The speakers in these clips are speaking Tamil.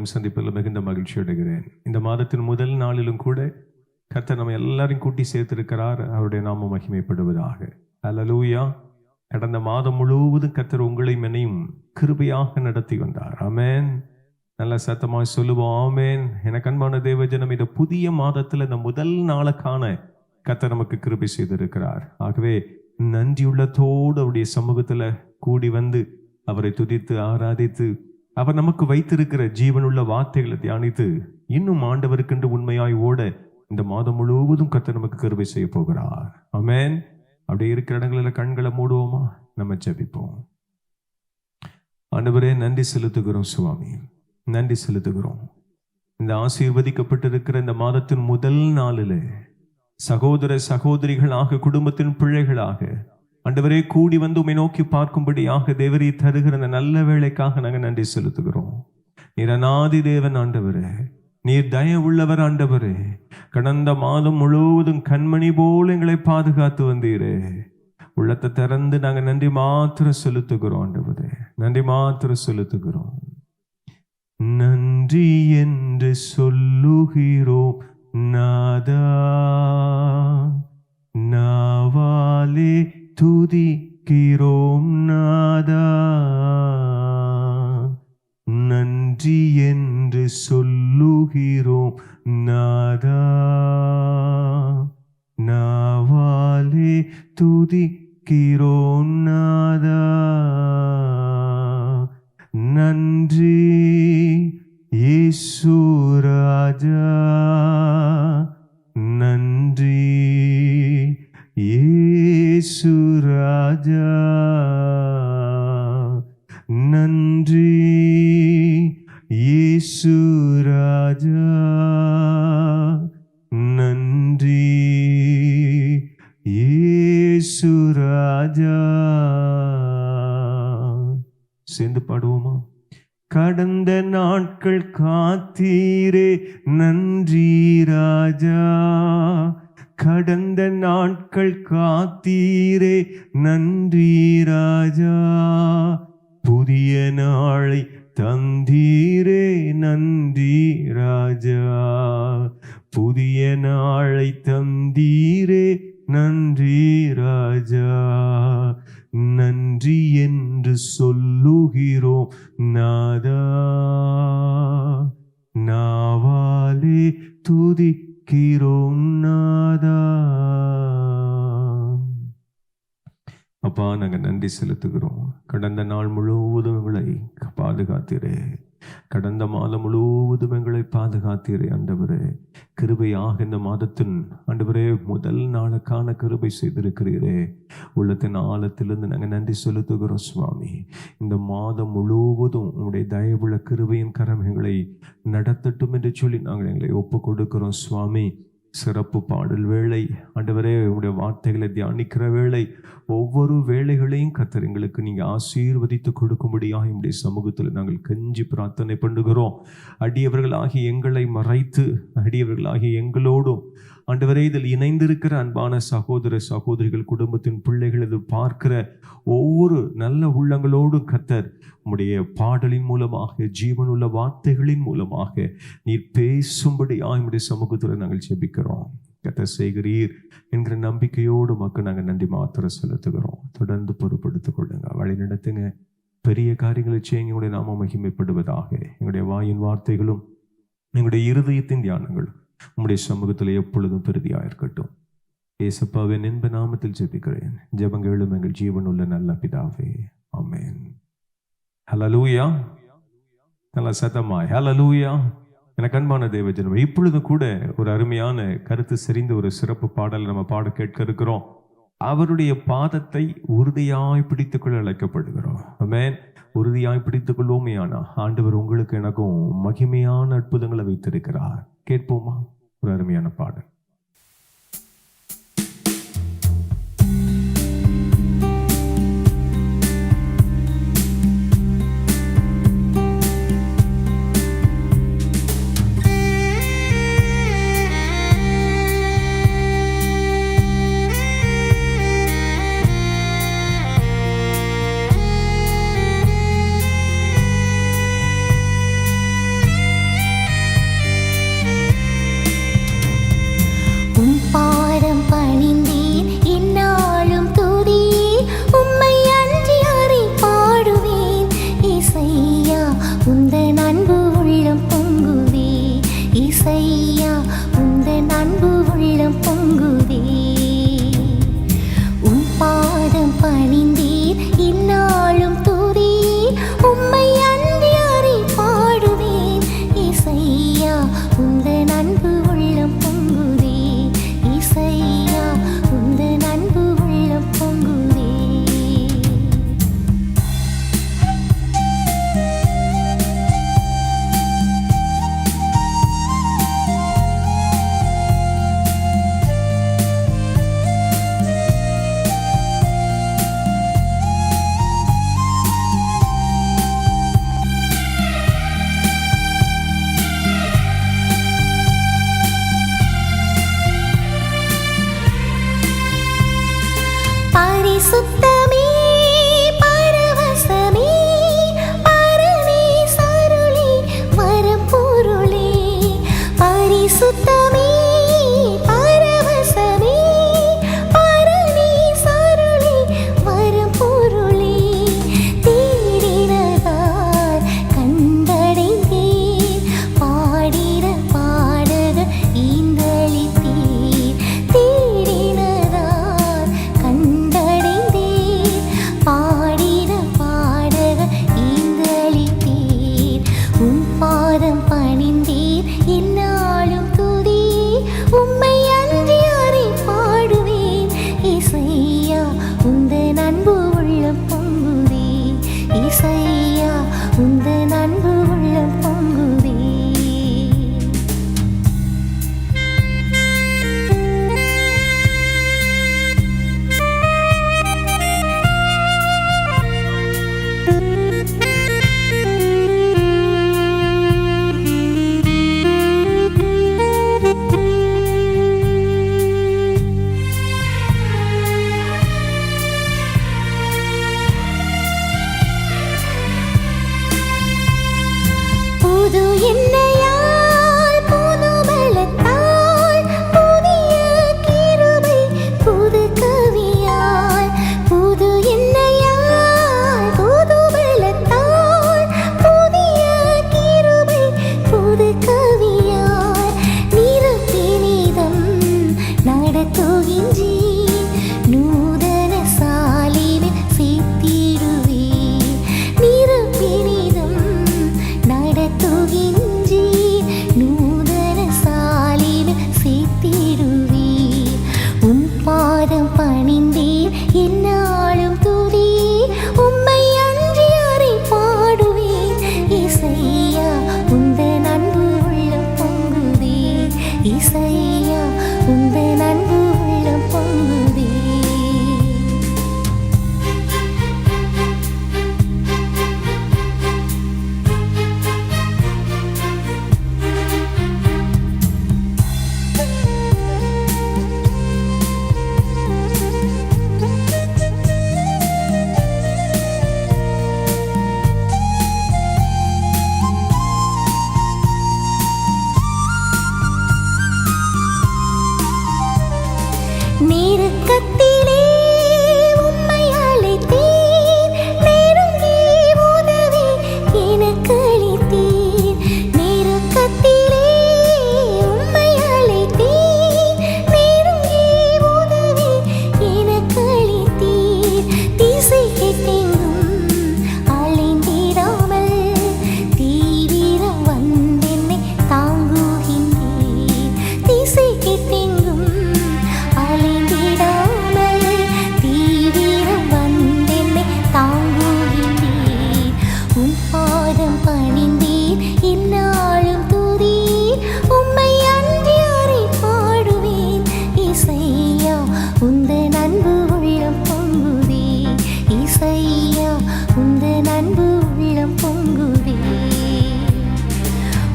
யாவரையும் சந்திப்பதில் மிகுந்த மகிழ்ச்சி அடைகிறேன். இந்த மாதத்தின் முதல் நாளிலும் கூட கர்த்தர் நம்ம எல்லாரையும் கூட்டி சேர்த்திருக்கிறார். அவருடைய நாமம் மகிமைப்படுவதாக. அல்லேலூயா. கடந்த மாதம் முழுவதும் கர்த்தர் உங்களையும் என்னையும் கிருபையாக நடத்தி வந்தார். ஆமென். நல்ல சத்தமாய் சொல்லுவோம் ஆமென். எனக்கு அன்பான தேவஜனம், இந்த புதிய மாதத்தில் இந்த முதல் நாளை காண கர்த்தர் நமக்கு கிருபை செய்திருக்கிறார். ஆகவே நன்றியுள்ளத்தோடு அவருடைய சமூகத்தில் கூடி வந்து அவரை துதித்து ஆராதித்து அவர் நமக்கு வைத்திருக்கிற ஜீவனுள்ள வார்த்தைகளை தியானித்து இன்னும் ஆண்டவருக்கென்று உண்மையாய் ஓட இந்த மாதம் முழுவதும் கர்த்தர் நமக்கு கிருபை செய்ய போகிறார். ஆமென். அப்படியே இருக்கிற இடங்களில் கண்களை மூடுவோமா? நம்ம ஜெபிப்போம். ஆண்டவரே, நன்றி செலுத்துகிறோம் சுவாமி, நன்றி செலுத்துகிறோம். இந்த ஆசீர்வதிக்கப்பட்டிருக்கிற இந்த மாதத்தின் முதல் நாளிலே சகோதர சகோதரிகளாக, குடும்பத்தின் பிள்ளைகளாக ஆண்டவரே கூடி வந்து உம்மை நோக்கி பார்க்கும்படியாக தேவரீ தருகிற அந்த நல்ல வேளைக்காக நாங்கள் நன்றி செலுத்துகிறோம். நீர் அநாதி தேவன் ஆண்டவரே, நீர் தயவுள்ளவர் ஆண்டவரே. கடந்த மாதம் முழுவதும் கண்மணி போல் எங்களை பாதுகாத்து வந்தீரே. உள்ளத்தை திறந்து நாங்கள் நன்றி மாத்திரம் செலுத்துகிறோம் ஆண்டவரே, நன்றி மாத்திரம் செலுத்துகிறோம். நன்றி என்று சொல்லுகிறோம் நாதா, நாவாலே துதிக்கிறோம் நாதா. நன்றி என்று சொல்லுகிறோம் நாதா, நாவாலே துதிக்கிறோம் நாதா. நன்றி இயேசு ராஜா, நன்றி இயேசு ராஜா, நன்றி இயேசு ராஜா, நன்றி இயேசு ராஜா. சேர்ந்து பாடுவோமா? கடந்த நாட்கள் காத்தீரே நன்றி ராஜா, கடந்த நாட்கள் காத்தீரே நன்றி ராஜா. புதிய நாளை தந்தீரே நன்றி ராஜா, புதிய நாளை தந்தீரே நன்றி ராஜா. நன்றி என்று சொல்லுகிறோம் நாதா, நாவாலே துதிக்கிறோம் நாதா. அப்பா, நாங்கள் நன்றி செலுத்துகிறோம். கடந்த நாள் முழுவதும் எங்களை பாதுகாத்தீரே, கடந்த மாதம் முழுவதும் எங்களை பாதுகாத்தீரே ஆண்டவரே. கிருபையாக இந்த மாதத்தின் ஆண்டவரே முதல் நாளுக்கான கிருபை செய்திருக்கிறீரே. உள்ளத்தின் ஆழத்திலிருந்து நாங்கள் நன்றி செலுத்துகிறோம் சுவாமி. இந்த மாதம் முழுவதும் உங்களுடைய தயவுள்ள கிருபையின் கரம் எங்களை நடத்தட்டும் என்று சொல்லி நாங்கள் எங்களை ஒப்பு கொடுக்கிறோம் சுவாமி. சிறப்பு பாடல் வேளை ஆண்டவரே, உங்களுடைய வார்த்தைகளை தியானிக்கிற வேளை, ஒவ்வொரு வேளைகளையும் கர்த்தர் எங்களுக்கு நீங்கள் ஆசீர்வதித்து கொடுக்கும்படியாக என்னுடைய சமூகத்தில் நாங்கள் கெஞ்சி பிரார்த்தனை பண்ணுகிறோம். அடியவர்களாகி எங்களை மறைத்து அடியவர்களாகி எங்களோடும் ஆண்டவரே இதில் இணைந்திருக்கிற அன்பான சகோதர சகோதரிகள், குடும்பத்தின் பிள்ளைகள், இது பார்க்கிற ஒவ்வொரு நல்ல உள்ளங்களோடும் கர்த்தர் உம்முடைய பாடலின் மூலமாக, ஜீவனுள்ள வார்த்தைகளின் மூலமாக நீர் பேசும்படி என்னுடைய சமூகத்தில் நாங்கள் ஜெபிக்கிறோம். கர்த்தர் செய்கிறீர் என்கிற நம்பிக்கையோடு மக்கள் நாங்கள் நன்றி மாத்திரம் செலுத்துகிறோம். தொடர்ந்து பொறுப்படுத்திக் கொள்ளுங்க, வழி நடத்துங்க, பெரிய காரியங்களை செய்யுங்க. எங்களுடைய நாமம் மகிமைப்படுவதாக. எங்களுடைய வாயின் வார்த்தைகளும் எங்களுடைய இருதயத்தின் தியானங்களும் உம்முடைய சமூகத்தில் எப்பொழுதும் பெரிதியாக இருக்கட்டும். ஏசப்பாவின் என்ப நாமத்தில் ஜெபிக்கிறேன். ஜெபங்களும் எங்கள் ஜீவனுள்ள நல்ல பிதாவே, ஆமென். ஹல்லேலூயா. நல்ல சத்தமாய் ஹல்லேலூயா. எனக்கு அன்பான தேவஜனம், இப்பொழுது கூட ஒரு அருமையான கருத்து செறிந்த ஒரு சிறப்பு பாடல் நம்ம பாட கேட்க இருக்கிறோம். அவருடைய பாதத்தை உறுதியாய் பிடித்துக்கொள்ள அழைக்கப்படுகிறோம். ஆமென். உறுதியாய் பிடித்துக் கொள்வோமே. ஆனால் ஆண்டவர் உங்களுக்கு எனக்கும் மகிமையான அற்புதங்களை வைத்திருக்கிறார். கேட்போமா? ஒரு அருமையான பாடல். இசையா உந்தன் அன்பு உள்ளம் பொங்குதே. உன் பாதம் பணிந்தேன் இந்நாளும் துதி, உம்மை அன்றி யாரை பாடுவேன். இசையா உந்தன் அன்பு உள்ளம் பொங்குதே. இசையா உந்தன் அன்பு உள்ளம் பொங்குதே. பரிசுத்தமே பரவசமே பரனே சருளே வரப்பொருளே. பரிசுத்தமே பரவசமே பரனே சருளே வரப்பொருளே. தேடினதால் கண்டடைந்தேன், பாடின பாடக ஈந்தளித்தீர். தேடினதால் கண்டடைந்தேன், பாடின பாடக ஈந்தளித்தீர். உன் பாதம் பணிந்தேன் எந்நாளும் துதி, உம்மை அன்றி யாரை பாடுவேன். இசையா உந்தன் அன்பு உள்ளம் பொங்குதே. இசையா உந்தன் அன்பு உள்ளம் பொங்குதே. புது எண்ணெயால் புது பலத்தால் புதிய கிருபை புது கவியால். புது எண்ணெயால் புது பலத்தால் புதிய கிருபை புது கவியால். நிரப்பினிதம் நடத்துகின்றீர், நூதன சாலினில் சேர்த்திடுவீர். நிரப்பினிதம் நடத்துகின்றீர், நூதன சாலினில் சேர்த்திடுவீர். உன் பாதம் பணிந்தேன் எந்நாளும் துதி, உம்மை அன்றி யாரை பாடுவேன். இசையா உந்தன் அன்பு உள்ளம் பொங்குதே. இசையா உந்தன் அன்பு உள்ளம் பொங்குதே. நெருக்கத்திலே உம்மை அழைத்தேன், நெருங்கி உதவி எனக்கு அளித்தீர். நெருக்கத்திலே உம்மை அழைத்தேன், நெருங்கி உதவி எனக்கு அளித்தீர். திசை கெட்டெங்கும் அலைந்திடாமல் தீவிரம் வந்தென்னை தாங்குகின்றீர். திசை கெட்டெங்கும் அலைந்திடாமல் தீவிரம் வந்தென்னை தாங்குகின்றீர். உன் பாதம் பணிந்தேன் எந்நாளும் துதி, உம்மை அன்றி யாரை பாடுவேன். இசையா உந்தன் அன்பு உள்ளம் பொங்குதே. இசையா உந்தன் அன்பு உள்ளம் பொங்குதே.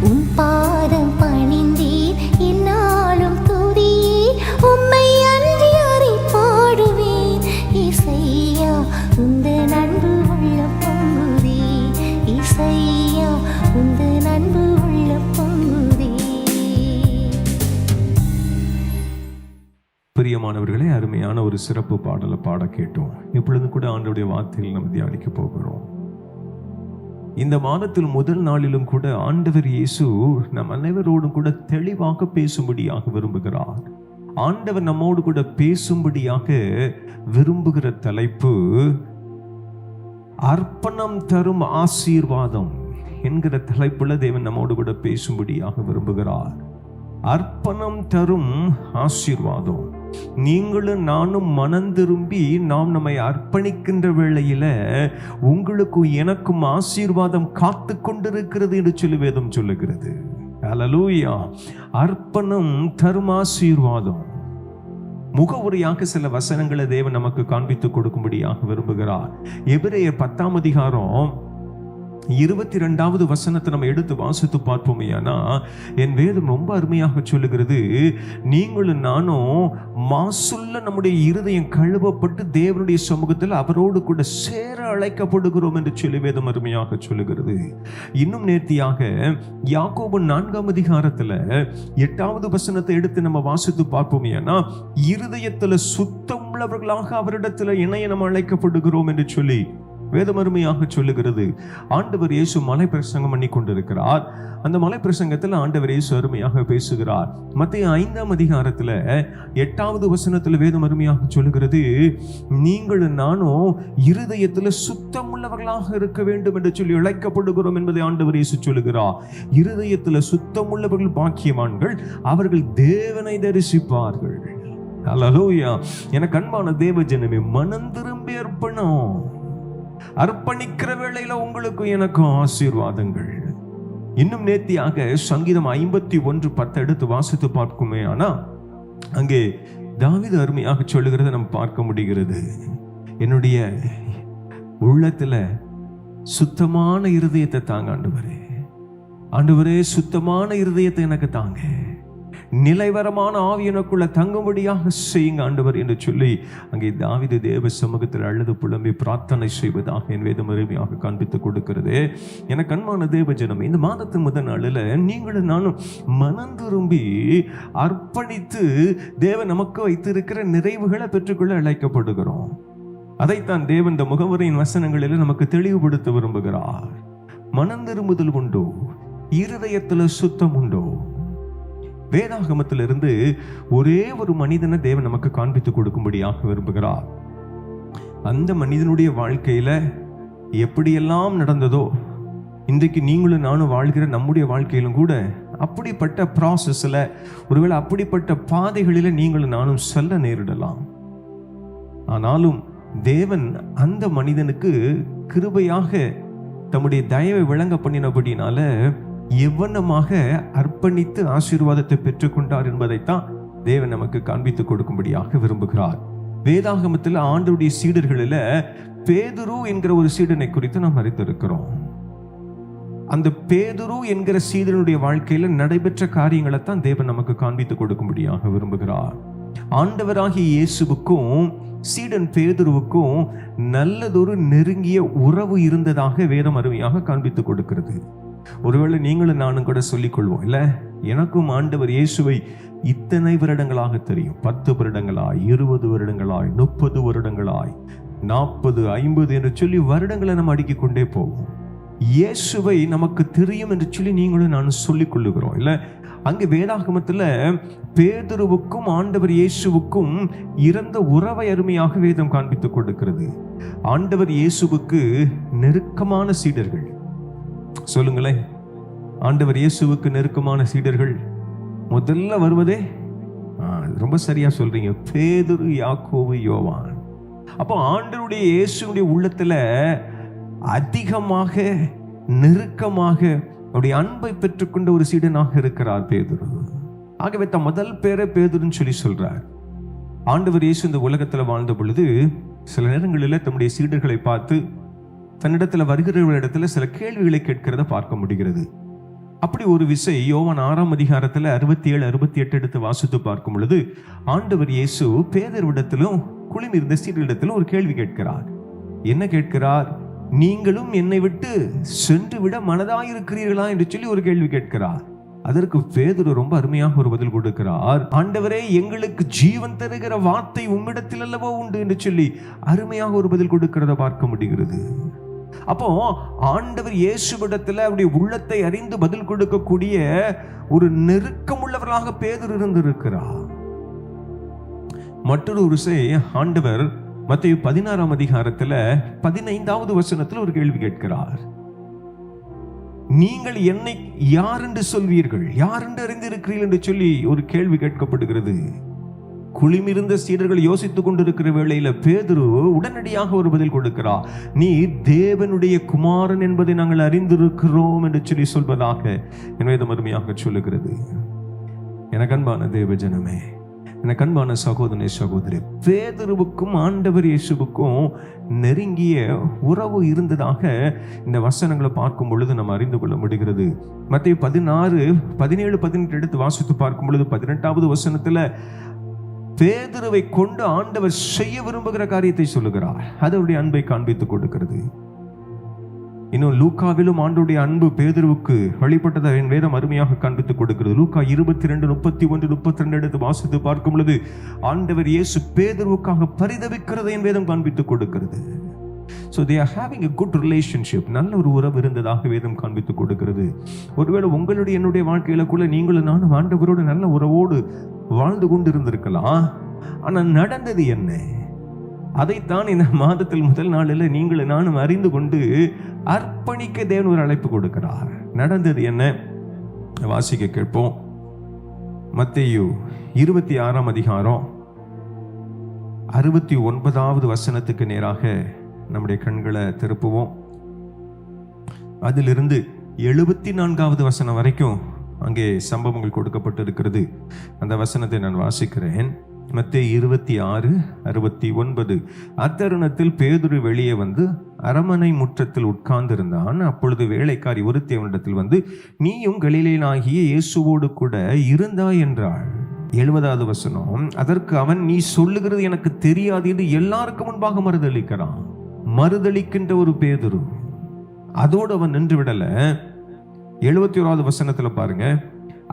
உன் பாதம் பணிந்தேன் எந்நாளும் துதி, உம்மை அன்றி யாரை பாடுவேன். இசையா உந்தன் அன்பு உள்ளம் பொங்குதே. இசையா உந்தன் அன்பு உள்ளம் பொங்குதே. பிரியமானவர்களே, அருமையான ஒரு சிறப்பு பாடலை பாட கேட்டோம். இப்பொழுது கூட ஆண்டவருடைய வார்த்தையில் நம்ம தியானிக்க போகிறோம். இந்த மாதத்தில் முதல் நாளிலும் கூட ஆண்டவர் இயேசு நம் அனைவரோடும் கூட தெளிவாக பேசும்படியாக விரும்புகிறார். ஆண்டவர் நம்மோடு கூட பேசும்படியாக விரும்புகிற தலைப்பு அர்ப்பணம் தரும் ஆசீர்வாதம் என்கிற தலைப்புல தேவன் நம்மோடு கூட பேசும்படியாக விரும்புகிறார். அர்ப்பணம் தரும் ஆசீர்வாதம். நீங்களும் நானும் மனம் திரும்பி நாம் நம்மை அர்ப்பணிக்கின்ற வேளையில உங்களுக்கும் எனக்கும் ஆசீர்வாதம் காத்து கொண்டிருக்கிறது என்று சொல்லி வேதம் சொல்லுகிறது. ஹல்லேலூயா. அர்ப்பணம் தரும் ஆசீர்வாதம். முகவுரையாக சில வசனங்களை தேவன் நமக்கு காண்பித்து கொடுக்கும்படியாக விரும்புகிறார். எபிரேயர் 10ஆம் அதிகாரம் 22வது வசனத்தை நம்ம எடுத்து வாசித்து பார்ப்போமேயானா, என் வேதம் ரொம்ப அருமையாக சொல்லுகிறது, நீங்களும் நானும் மாசுள்ள நம்முடைய இருதயம் கழுவப்பட்டு தேவனுடைய சமூகத்தில் அவரோடு கூட சேர அழைக்கப்படுகிறோம் என்று சொல்லி வேதம் அருமையாக சொல்லுகிறது. இன்னும் நேர்த்தியாக யாக்கோபு 4ஆம் அதிகாரத்துல 8வது வசனத்தை எடுத்து நம்ம வாசித்து பார்ப்போமேயானா, இருதயத்துல சுத்தம் உள்ளவர்களாக அவரிடத்துல இணைய நம்ம அழைக்கப்படுகிறோம் என்று சொல்லி வேதம் அருமையாக சொல்லுகிறது. ஆண்டவர் இயேசு மலை பிரசங்கம் பண்ணி கொண்டிருக்கிறார். அந்த மலை பிரசங்கத்தில் ஆண்டவர் இயேசு அருமையாக பேசுகிறார். மத்தேயு 5ஆம் அதிகாரத்துல 8வது வசனத்துல வேதம் அருமையாக சொல்லுகிறது, நீங்களும் நானும் இருதயத்துல சுத்தம் உள்ளவர்களாக இருக்க வேண்டும் என்று சொல்லி அழைக்கப்படுகிறோம் என்பதை ஆண்டவர் இயேசு சொல்லுகிறார். இருதயத்துல சுத்தம் உள்ளவர்கள் பாக்கியவான்கள், அவர்கள் தேவனை தரிசிப்பார்கள். ஹல்லேலூயா. எனக்கு அன்பான தேவ ஜனமே, மனம் திரும்பி அர்ப்பணிக்கிற வேளையில உங்களுக்கும் எனக்கும் ஆசீர்வாதங்கள். இன்னும் நேர்த்தியாக சங்கீதம் 51:10 எடுத்து வாசித்து பார்க்குமே ஆனா, அங்கே தாவீது அருமையாக சொல்லுகிறத நம்ம பார்க்க முடிகிறது. என்னுடைய உள்ளத்துல சுத்தமான இருதயத்தை தாங்க ஆண்டவரே, ஆண்டவரே சுத்தமான இருதயத்தை எனக்கு தாங்க, நிலைவரமான ஆவி எனக்குள்ள தங்கும்படியாக செய்யுங்க ஆண்டவர் என்று சொல்லி அங்கே தாவீது தேவ சமூகத்தில் அழுது புலம்பி பிரார்த்தனை செய்வதாக என் வேதம் அருமையாக காண்பித்து கொடுக்கிறது. எனக்கு அன்பான தேவ ஜனம், இந்த மாதத்தின் முதல் நாளில் நீங்களும் நானும் மனம் திரும்பி அர்ப்பணித்து தேவன் நமக்கு வைத்திருக்கிற நிறைவுகளை பெற்றுக்கொள்ள அழைக்கப்படுகிறோம். அதைத்தான் தேவன் இந்த முகவரியின் வசனங்களில் நமக்கு தெளிவுபடுத்த விரும்புகிறார். மனம் திரும்புதல் உண்டோ? இருதயத்தில் சுத்தம் உண்டோ? வேதாகமத்திலிருந்து ஒரே ஒரு மனிதனை தேவன் நமக்கு காண்பித்து கொடுக்கும்படியாக விரும்புகிறார். அந்த மனிதனுடைய வாழ்க்கையில எப்படியெல்லாம் நடந்ததோ, இன்றைக்கு நீங்களும் நானும் வாழ்கிற நம்முடைய வாழ்க்கையிலும் கூட அப்படிப்பட்ட ப்ராசஸ்ல, ஒருவேளை அப்படிப்பட்ட பாதைகளில நீங்களும் நானும் செல்ல நேரிடலாம். ஆனாலும் தேவன் அந்த மனிதனுக்கு கிருபையாக தம்முடைய தயவை விளங்க பண்ணினபடினால எவ்வளமாக அர்ப்பணித்து ஆசீர்வாதத்தை பெற்றுக்கொண்டார் என்பதைத்தான் தேவன் நமக்கு காண்பித்து கொடுக்கும்படியாக விரும்புகிறார். வேதாகமத்தில் ஆண்டவருடைய சீடர்களில் பேதுரு என்கிற ஒரு சீடனை குறித்து நாம் அறிந்திருக்கிறோம். அந்த பேதுரு என்கிற சீடனுடைய வாழ்க்கையில நடைபெற்ற காரியங்களை தான் தேவன் நமக்கு காண்பித்து கொடுக்கும்படியாக விரும்புகிறார். ஆண்டவராகிய இயேசுவுக்கும் சீடன் பேதுருவுக்கும் நல்லதொரு நெருங்கிய உறவு இருந்ததாக வேதம் அருமையாக காண்பித்து கொடுக்கிறது. ஒருவேளை நீங்களும் நானும் கூட சொல்லிக் கொள்வோம், இல்ல, எனக்கும் ஆண்டவர் இயேசுவை இத்தனை வருடங்களாக தெரியும். 10 வருடங்களாய், 20 வருடங்களாய், 30 வருடங்களாய், 40, 50 என்று சொல்லி வருடங்களை நம்ம அடுக்கிக் கொண்டே போவோம். இயேசுவை நமக்கு தெரியும் என்று சொல்லி நீங்களும் நானும் சொல்லிக் கொள்ளுகிறோம், இல்ல. அங்கு வேதாகமத்துல பேதுருவுக்கும் ஆண்டவர் இயேசுவுக்கும் இருந்த உறவை அருமையாக வேதம் காண்பித்து கொடுக்கிறது. ஆண்டவர் இயேசுவுக்கு நெருக்கமான சீடர்கள், சொல்லுங்களேன், ஆண்டவர் இயேசுவுக்கு நெருக்கமான சீடர்கள் முதல்ல வருவதே, ரொம்ப சரியா சொல்றீங்க, பேதுரு, யாக்கோபு, யோவான். அப்போ ஆண்டவருடைய இயேசுடைய உள்ளத்துல அதிகமாக நெருக்கமாக அவருடைய அன்பை பெற்றுக்கொண்ட ஒரு சீடனாக இருக்கிறார் பேதுரு. ஆகவே தன் முதல் பேரை பேதுருன்னு சொல்லி சொல்றார். ஆண்டவர் இயேசு இந்த உலகத்துல வாழ்ந்த பொழுது சில நேரங்களில் தம்முடைய சீடர்களை பார்த்து தன்னிடத்துல வருகிறவர்களிடத்துல சில கேள்விகளை கேட்கிறத பார்க்க முடிகிறது. அப்படி ஒரு விசை யோவான் 6ஆம் அதிகாரத்துல 67, 68 எடுத்து வாசித்து பார்க்கும் பொழுது ஆண்டவர் இயேசு பேதுருவிடத்திலும் குழுமிருந்த சீடரிடத்திலும் ஒரு கேள்வி கேட்கிறார். என்ன கேட்கிறார்? நீங்களும் என்னை விட்டு சென்று விட மனதாயிருக்கிறீர்களா என்று சொல்லி ஒரு கேள்வி கேட்கிறார். அதற்கு பேதுரு ரொம்ப அருமையாக ஒரு பதில் கொடுக்கிறார். ஆண்டவரே, எங்களுக்கு ஜீவன் தருகிற வார்த்தை உம்மிடத்தில் அல்லவோ உண்டு என்று சொல்லி அருமையாக ஒரு பதில் கொடுக்கிறத பார்க்க முடிகிறது. அப்போ ஆண்டவர் இயேசுவிடத்தில் அவருடைய உள்ளத்தை அறிந்து பதில் கொடுக்கக்கூடிய ஒரு நெருக்கமுள்ளவர்களாக பேதுரு இருந்திருக்கிறார். மற்றொரு விசை ஆண்டவர் மத்தேயு 16ஆம் அதிகாரத்துல 15வது வசனத்தில் ஒரு கேள்வி கேட்கிறார். நீங்கள் என்னை யார் என்று சொல்வீர்கள், யார் என்று அறிந்திருக்கிறீர்கள் என்று சொல்லி ஒரு கேள்வி கேட்கப்படுகிறது. குளிமிருந்த சீடர்கள் யோசித்துக் கொண்டிருக்கிற வேளையில பேதுரு உடனடியாக ஒரு பதில் கொடுக்கிறார். நீ தேவனுடைய குமாரன் என்பதை நாங்கள் அறிந்திருக்கிறோம் என்று சொல்லி சொல்வதாக என் வேதம் அருமையாக சொல்லுகிறது. எனக்கு அன்பான தேவ ஜனமே, எனக்கு அன்பான சகோதரனே சகோதரி, பேதுருவுக்கும் ஆண்டவர் இயேசுவுக்கும் நெருங்கிய உறவு இருந்ததாக இந்த வசனங்களை பார்க்கும் பொழுது நம்ம அறிந்து கொள்ள முடிகிறது. மத்தேயு 16, 17, 18 எடுத்து வாசித்து பார்க்கும் பொழுது 18வது வசனத்துல பேதுருவை கொண்டு ஆண்டவர் செய்ய விரும்புகிற காரியத்தை சொல்லுகிறார். அது அவருடைய அன்பை காண்பித்துக் கொடுக்கிறது. இன்னும் லூக்காவிலும் ஆண்டவருடைய அன்பு பேதுருவுக்கு வழிபட்டதை என் வேதம் அருமையாக காண்பித்துக் கொடுக்கிறது. லூக்கா 22, 31, 32 எடுத்து வாசித்து பார்க்கும் பொழுது ஆண்டவர் இயேசு பேதுருவுக்காக பரிதவிக்கிறதை என் வேதம் காண்பித்துக் கொடுக்கிறது. So they are having a good relationship. நல்ல ஒரு உறவு இருந்ததாக வேதம் காண்பித்துக் கொடுக்கிறது. ஒருவேளை உங்களுடைய என்னுடைய வாழ்க்கையில கூட நீங்களும் நானும் ஆண்டவரோடு நல்ல உறவோடு வாழ்ந்து கொண்டு இருந்திருக்கலாம். ஆனா நடந்தது என்ன? அதைத்தான் இந்த மாதத்தில் முதல் நாளில் நீங்களும் நானும் அறிந்து கொண்டு அர்ப்பணிக்க தேவன் ஒரு அழைப்பு கொடுக்கிறார். நடந்தது என்ன? வாசிக்க கேட்போம். மத்தேயு 26ஆம் அதிகாரம் 69வது வசனத்துக்கு நேராக நம்முடைய கண்களை திருப்புவோம். அதிலிருந்து 74வது வசனம் வரைக்கும் அங்கே சம்பவங்கள் கொடுக்கப்பட்டிருக்கிறது. அந்த வசனத்தை நான் வாசிக்கிறேன். மத்தேயு 26, 69. அத்தருணத்தில் பேதுரு வெளியே வந்து அரமனை முற்றத்தில் உட்கார்ந்திருந்தான். அப்பொழுது வேலைக்காரி ஒருத்தி அவனிடத்தில் வந்து, நீயும் கலிலேயனாகிய இயேசுவோடு கூட இருந்தாய் என்றாள். 70வது வசனம். அதற்கு அவன், நீ சொல்லுகிறது எனக்கு தெரியாது என்று எல்லாருக்கும் முன்பாக மறுதளிக்கிறான். மறுதளிக்கின்ற ஒரு பேதுரு. அதோடு அவன் நின்று விடல. 71வது வசனத்துல பாருங்க.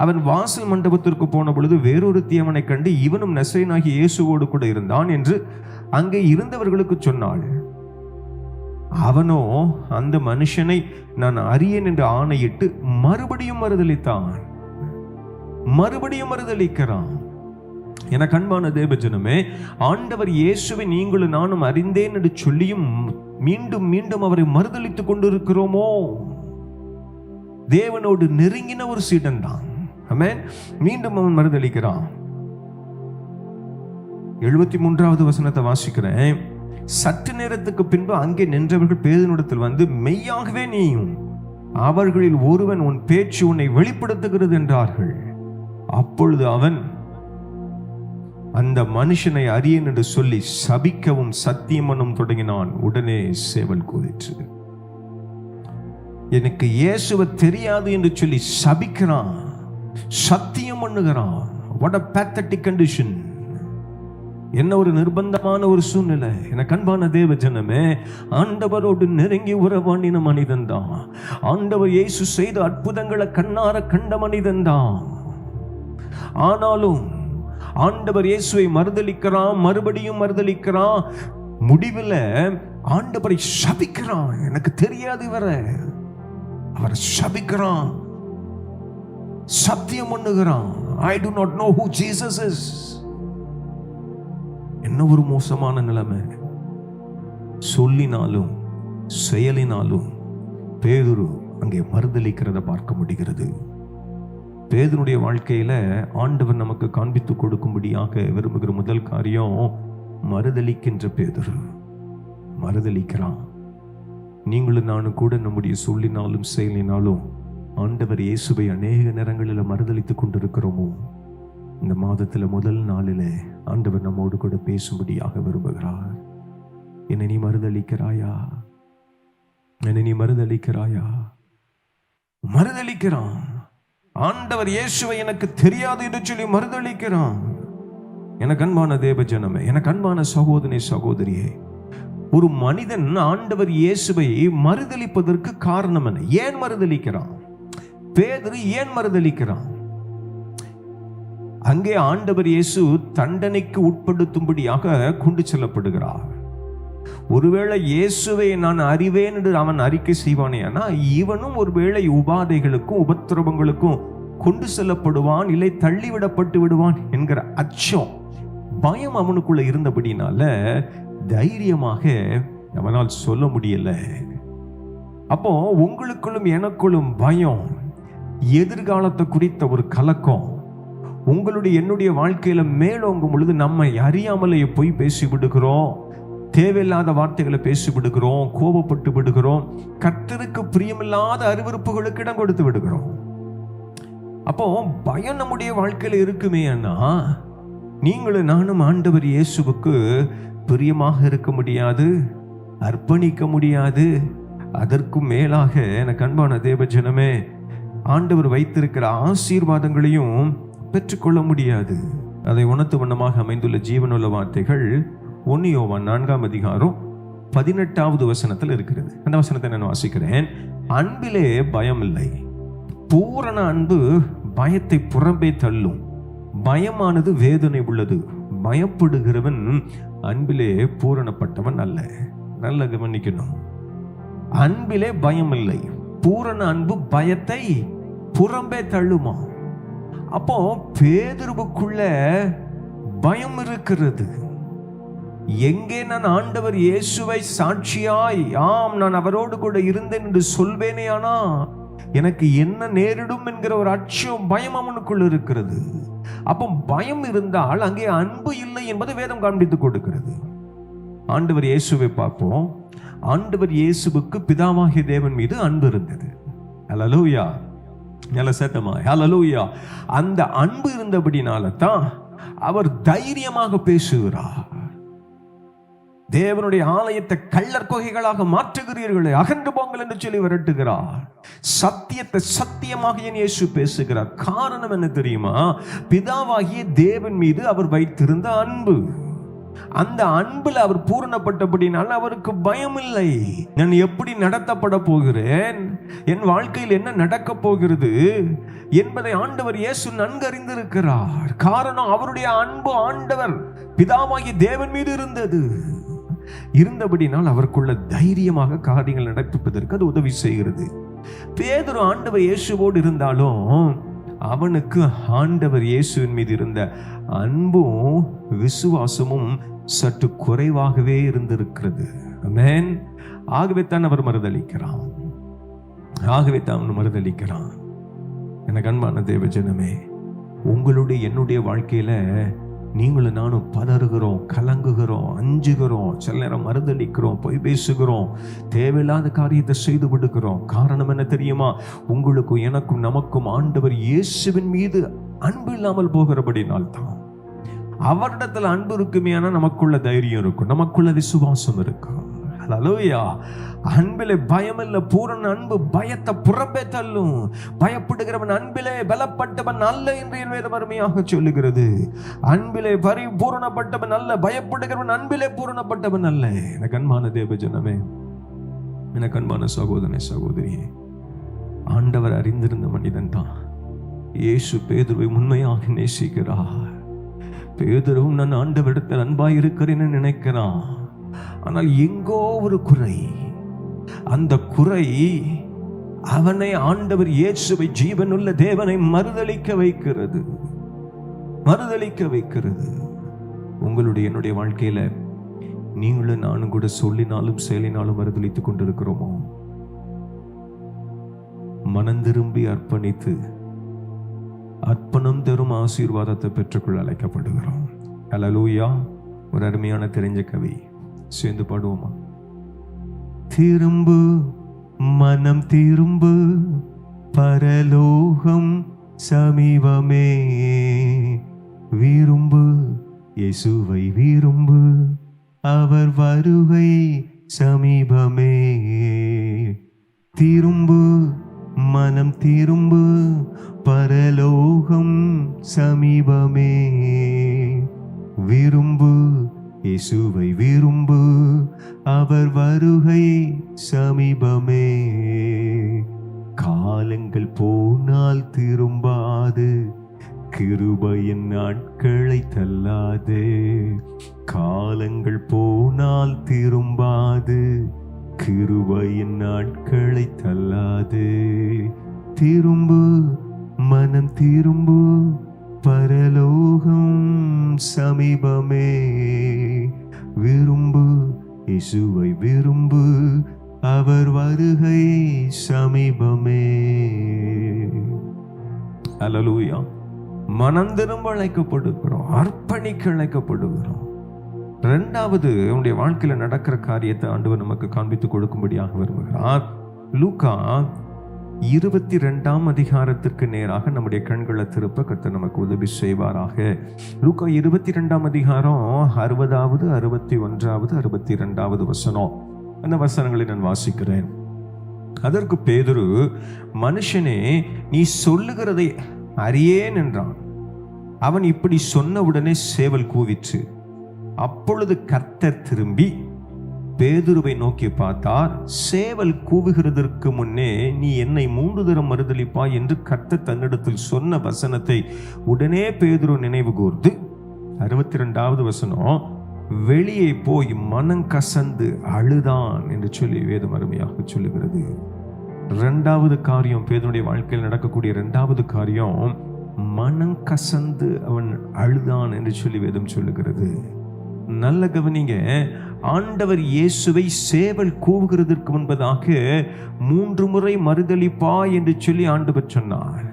அவன் வாசல் மண்டபத்திற்கு போன பொழுது வேறொருத்தி அவனை கண்டு, இவனும் நசரேயனாகிய இயேசுவோடு கூட இருந்தான் என்று அங்கே இருந்தவர்களுக்கு சொன்னாள். அவனோ அந்த மனுஷனை நான் அறியேன் என்று ஆணையிட்டு மறுபடியும் மறுதளித்தான். மறுபடியும் மறுதளிக்கிறான். என கண்பான தேவஜனமே, ஆண்டவர் இயேசுவை நீங்களும் நானும் அறிந்தேன் என்று சொல்லியும் மீண்டும் மீண்டும் அவரை மறுதளித்துக் கொண்டிருக்கிறோமோ? தேவனோடு நெருங்கின ஒரு சீடன் தான். ஆமென். மீண்டும் அவன் மறுதளிக்கிறான். 73வது வசனத்தை வாசிக்கிறேன். சற்று நேரத்துக்கு பின்பு அங்கே நின்றவர்கள் பேதுருவிடத்தில் வந்து, மெய்யாகவே நீயும் அவர்களில் ஒருவன், உன் பேச்சு உன்னை வெளிப்படுத்துகிறது என்றார்கள். அப்பொழுது அவன் அந்த மனுஷனை அறியேன் என்று சொல்லி சபிக்கவும் சத்தியமனும் தொடங்கினான். உடனே சேவல் கூறிற்று. எனக்கு இயேசுவை தெரியாது என்று சொல்லி சபிக்கிறான், சத்தியம் பண்ணுகிறான். What a pathetic condition. என்ன ஒரு நிர்பந்தமான ஒரு சூழ்நிலை. எனக்கு அன்பான தேவ ஜனமே, ஆண்டவரோடு நெருங்கி உறவாடின மனிதன் தான். ஆண்டவர் இயேசு செய்த அற்புதங்களை கண்ணார கண்ட மனிதன் தான். ஆனாலும் ஆண்டவர் இயேசுவை மறுதளிக்கிறான், மறுபடியும் மறுதளிக்கிறான். முடிவில் ஆண்டவரை சபிக்கிறான். எனக்கு தெரியாது இவரை. அவர் சபிக்கிறான், சத்தியம் பண்ணுகிறான். I do not know who Jesus is. என்ன ஒரு மோசமான நிலைமை. சொல்லினாலும் செயலினாலும் பேதுரு அங்கே மறுதளிக்கிறத பார்க்க முடிகிறது. பேதுருடைய வாழ்க்கையில ஆண்டவர் நமக்கு காண்பித்து கொடுக்கும்படியாக விரும்புகிற முதல் காரியம், மறுதளிக்கின்ற பேதுரு. மறுதளிக்கிறான். நீங்களும் நானும் கூட நம்முடைய சொல்லினாலும் செயலினாலும் ஆண்டவர் இயேசுவை அநேக நேரங்களில் மறுதளித்துக் கொண்டிருக்கிறோமோ? இந்த மாதத்துல முதல் நாளில் ஆண்டவர் நம்மோடு கூட பேசும்படியாக விரும்புகிறார். என்னை நீ மறுதளிக்கிறாயா? என்னை நீ மறுதளிக்கிறாயா? மறுதளிக்கிறான். ஆண்டவர் இயேசுவை எனக்கு தெரியாது என்று சொல்லி மறுதளிக்கிறான். எனக்கு அன்பான தேவ ஜனமே, எனக்கு அன்பான சகோதரனே சகோதரியே, ஒரு மனிதன் ஆண்டவர் இயேசுவை மறுதளிப்பதற்கு காரணம் என்ன? ஏன் மறுதளிக்கிறான்? பேதுரு ஏன் மறுதளிக்கிறான்? அங்கே ஆண்டவர் இயேசு தண்டனைக்கு உட்படுத்தும்படியாக கொண்டு செல்லப்படுகிறார். ஒருவேளை இயேசுவை நான் அறிவேன் என்று அவன் அறிக்கை செய்வானே, ஆனா இவனும் ஒருவேளை உபாதைகளுக்கும் உபத்திரவங்களுக்கும் கொண்டு செல்லப்படுவான், இல்லை தள்ளிவிடப்பட்டு விடுவான் என்கிற அச்சம், பயம் அவனுக்குள்ள இருந்தபடினால தைரியமாக அவனால் சொல்ல முடியல. அப்போ உங்களுக்குள்ளும் எனக்குள்ளும் பயம், எதிர்காலத்தை குறித்த ஒரு கலக்கம் உங்களுடைய என்னுடைய வாழ்க்கையில மேலோங்கும் பொழுது நம்மை அறியாமலேயே போய் பேசி விடுகிறோம், தேவையில்லாத வார்த்தைகளை பேசி விடுகிறோம், கோபப்பட்டு விடுகிறோம், கர்த்தருக்கு பிரியமில்லாத அருவருப்புகளுக்கு இடம் கொடுத்து விடுகிறோம். அப்போ பயம் நம்முடைய வாழ்க்கையில இருக்குமே அண்ணா, நீங்களும் நானும் ஆண்டவர் இயேசுவுக்கு பிரியமாக இருக்க முடியாது, அர்ப்பணிக்க முடியாது. அதற்கும் மேலாக எனக்கு அன்பான தேவ ஜனமே, ஆண்டவர் வைத்திருக்கிற ஆசீர்வாதங்களையும் பெற்றுக்கொள்ள முடியாது. அதை உணர்த்து வண்ணமாக அமைந்துள்ள ஜீவனுள்ள வார்த்தைகள் 1 யோவான் 4ஆம் அதிகாரம் 18வது வசனத்தில் இருக்கிறது. அந்த வசனத்தை நான் வாசிக்கிறேன். அன்பிலே பயம் இல்லை, பூரண அன்பு பயத்தை புறம்பே தள்ளும், பயமானது வேதனை உள்ளது, பயப்படுகிறவன் அன்பிலே பூரணப்பட்டவன் அல்ல. நல்ல கவனிக்கணும். அன்பிலே பயம் இல்லை, பூரண அன்பு பயத்தை புறம்பே தள்ளுமா. அப்போ பேதுருவுக்குள்ள பயம் இருக்கிறது. எங்கே நான் ஆண்டவர் இயேசுவை சாட்சியாய், ஆம் நான் அவரோடு கூட இருந்தேன் என்று சொல்வேனே, ஆனா எனக்கு என்ன நேரிடும் என்கிற ஒரு அச்சம், பயம் அவனுக்குள்ள இருக்கிறது. அப்போ பயம் இருந்தால் அங்கே அன்பு இல்லை என்பது வேதம் காண்பித்துக் கொடுக்கிறது. ஆண்டவர் இயேசுவை பார்ப்போம். ஆண்டவர் இயேசுவுக்கு பிதாவாகிய தேவன் மீது அன்பு இருந்தது. ஹல்லேலூயா, நல்ல சத்தமா ஹல்லேலூயா. அந்த அன்பு இருந்தபடினால தான் அவர் தைரியமாக பேசுகிறார். தேவனுடைய ஆலயத்தை கள்ளர் கொகைகளாக மாற்றுகிறீர்களே, அகன்று போங்கள் என்று சொல்லி விரட்டுகிறார். சத்தியத்தை சத்தியமாக என் இயேசு பேசுகிறார். காரணம் என்ன தெரியுமா? பிதாவாகிய தேவன் மீது அவர் வைத்திருந்த அன்பு. அந்த அன்புல அவர் பூரணப்பட்டபடினால் அவருக்கு பயம் இல்லை. நான் எப்படி நடத்தப்பட போகிறேன், என் வாழ்க்கையில் என்ன நடக்க போகிறது என்பதை ஆண்டவர் இயேசு நன்கு அறிந்திருக்கிறார். காரணம் அவருடைய அன்பு ஆண்டவர் பிதாவாகிய தேவன் மீது இருந்தபடினால் அவருக்குள்ள தைரியமாக காரியங்கள் நடப்பிப்பதற்கு அது உதவி செய்கிறது. பேதுரு ஆண்டவர் இயேசுவோடு இருந்தாலும் அவனுக்கு ஆண்டவர் இயேசுவின் மீது இருந்த அன்பும் விசுவாசமும் சற்று குறைவாகவே இருந்திருக்கிறது. ஆமென். ஆகவே தான் அவர் மறுதளிக்கிறான். எனக்கு அன்பான தேவ ஜனமே, உங்களுடைய என்னுடைய வாழ்க்கையில நீங்களும் நானும் பதறுகிறோம், கலங்குகிறோம், அஞ்சுகிறோம், சில நேரம் மறுதளிக்கிறோம், பொய் பேசுகிறோம், தேவையில்லாத காரியத்தை செய்து விடுகிறோம். காரணம் என்ன தெரியுமா? உங்களுக்கும் எனக்கும் நமக்கும் ஆண்டவர் இயேசுவின் மீது அன்பு இல்லாமல் போகிறபடினால் தான். அவரிடத்துல அன்பு இருக்குமே, ஆனால் நமக்குள்ள தைரியம் இருக்கும், நமக்குள்ள விசுவாசம் இருக்கும். ஹல்லேலூயா. அன்பிலே பயம் இல்ல, பூரண அன்பு பயத்தை புறம்பே தள்ளும். பயப்படுகிறவன் அன்பிலே பலப்பட்டவன் அல்ல என்று என் வேதம் அருமையாக சொல்லுகிறது. அன்பிலே பரிபூரணப்பட்டவன் அல்ல, பயப்படுகிறவன் அன்பிலே பூரணப்பட்டவன் அல்ல. எனக்கு அன்பான தேவ ஜனமே, எனக்கு அன்பான சகோதரனே சகோதரியே, ஆண்டவர் அறிந்திருந்த மனிதன் தான் இயேசு பேதுருவை உண்மையாக நேசிக்கிறார். பேதுருவும் நான் ஆண்டவரிடத்தில் அன்பாய் இருக்கிறேன்னு நினைக்கிறான். ஆனால் எங்கோ ஒரு குறை, அந்த குறை அவனை ஆண்டவர் இயேசுவை ஜீவனுள்ள தேவனை மறுதலிக்க வைக்கிறது. உங்களுடைய என்னுடைய வாழ்க்கையில நீங்களும் நானும் கூட சொல்லினாலும் செயலினாலும் மறுதலித்துக் கொண்டிருக்கிறோமோ? மனம் திரும்பி அர்ப்பணித்து அர்ப்பணம் தரும் ஆசீர்வாதத்தை பெற்றுக்கொள்ள அழைக்கப்படுகிறோம். ஹல்லேலூயா. ஒரு அருமையான தெரிஞ்ச கவி, சேர்ந்து பாடுவோமா? திரும்பு மனம் திரும்பு, பரலோகம் சமீபமே, விரும்பு இயேசுவை விரும்பு, அவர் வருகை சமீபமே. திரும்பு மனம் திரும்பு, பரலோகம் சமீபமே, விரும்பு இயேசுவை விரும்பு, அவர் வருகை சமீபமே. காலங்கள் போனால் திரும்பாது, கிருபையின் நாட்களை தள்ளாது. காலங்கள் போனால் திரும்பாது, கிருபையின் நாட்களை தள்ளாது. திரும்பு மனம் திரும்பு, பரலோகம் சமீபமே. விரும்பு இயேசுவை விரும்பு, அவர் வருகை சமீபமே. அல்லேலூயா. மனம் திரும்ப அழைக்கப்படுகிறோம், அர்ப்பணிக்க அழைக்கப்படுகிறோம். இரண்டாவது உன்னுடைய வாழ்க்கையில நடக்கிற காரியத்தை ஆண்டவர் நமக்கு காண்பித்து கொடுக்கும்படியாக விரும்புகிறார். லூக்கா 22 அதிகாரத்திற்கு நேராக நம்முடைய கண்களை திருப்ப கர்த்தர் நமக்கு உதவி செய்வாராக. லூக்கா 22 அதிகாரம் 60வது 61வது 62வது வசனம். அந்த வசனங்களை நான் வாசிக்கிறேன். அதற்கு பேதுரு, மனுஷனே, நீ சொல்லுகிறதை அறியேன் என்றான். அவன் இப்படி சொன்னவுடனே சேவல் கூவிற்று. அப்பொழுது கர்த்தர் திரும்பி பேதுருவை நோக்கி பார்த்தார். சேவல் கூவுகிறதற்கு முன்னே நீ என்னை 3 தரம் மறுதலிப்பாய் என்று கர்த்தர் தன்னிடத்தில் சொன்ன வசனத்தை உடனே பேதுரு நினைவு கூர்ந்து, 62வது வசனம், வெளியே போய் மனம் கசந்து அழுதான் என்று சொல்லி வேதம் அருமையாக சொல்லுகிறது. இரண்டாவது காரியம், பேதுருடைய வாழ்க்கையில் நடக்கக்கூடிய இரண்டாவது காரியம், மனம் கசந்து அவன் அழுதான் என்று சொல்லி வேதம் சொல்லுகிறது. நல்ல கவனிங்க. ஆண்டவர் இயேசுவை சேவல் கூவுகிறதற்கு முன்பதாக 3 முறை மறுதலிப்பா என்று சொல்லி ஆண்டவர் சொன்னார்.